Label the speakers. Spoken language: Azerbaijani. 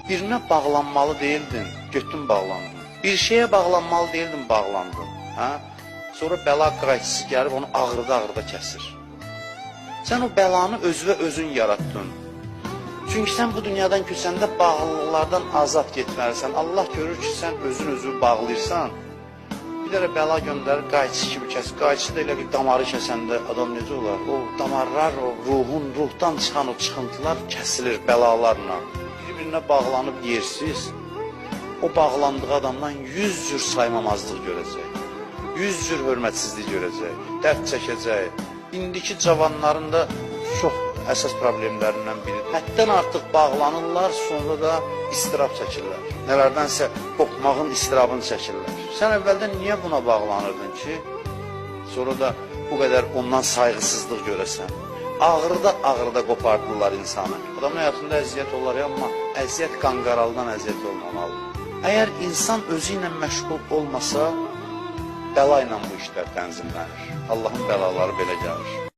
Speaker 1: Birinə bağlanmalı deyildin, götdün bağlandın. Bir şeyə bağlanmalı deyildin, bağlandın. Hə? Sonra bəla qayçısı gəlib onu ağrıda kəsir. Sən o bəlanı özünə özün yaratdın. Çünki sən bu dünyadan köçəndə bağlılıqlardan azad getməlisən. Allah görür ki, sən özünü bağlayırsan. Bir dərə bəla göndərir, qayçı kimi kəsir. Qayçı da elə bir damarı kəsəndə adam necə olar? O damarlar, o ruhdan çıxan o çıxıntılar kəsilir bəlalarla. Bir-birinə bağlanıb yersiz, o bağlandığı adamdan 100 cür saymamazlıq görəcək. 100 cür hörmətsizlik görəcək, dərd çəkəcək. İndiki cavanların da çox əsas problemlərindən biridir. Həddən artıq bağlanırlar, sonra da istirab çəkirlər. Nələrdənsə qopmağın istirabını çəkirlər. Sən əvvəldən niyə buna bağlanırdın ki, sonra da bu qədər ondan sayğısızlıq görəsən? Ağrıda qopardılar insanı. Adamın həyatında əziyyət olar, amma əziyyət qanqaraldan əziyyət olmamalı. Əgər insan özü ilə məşğul olmasa, bəla ilə bu işlər tənzimlənir. Allahın bəlaları belə gəlir.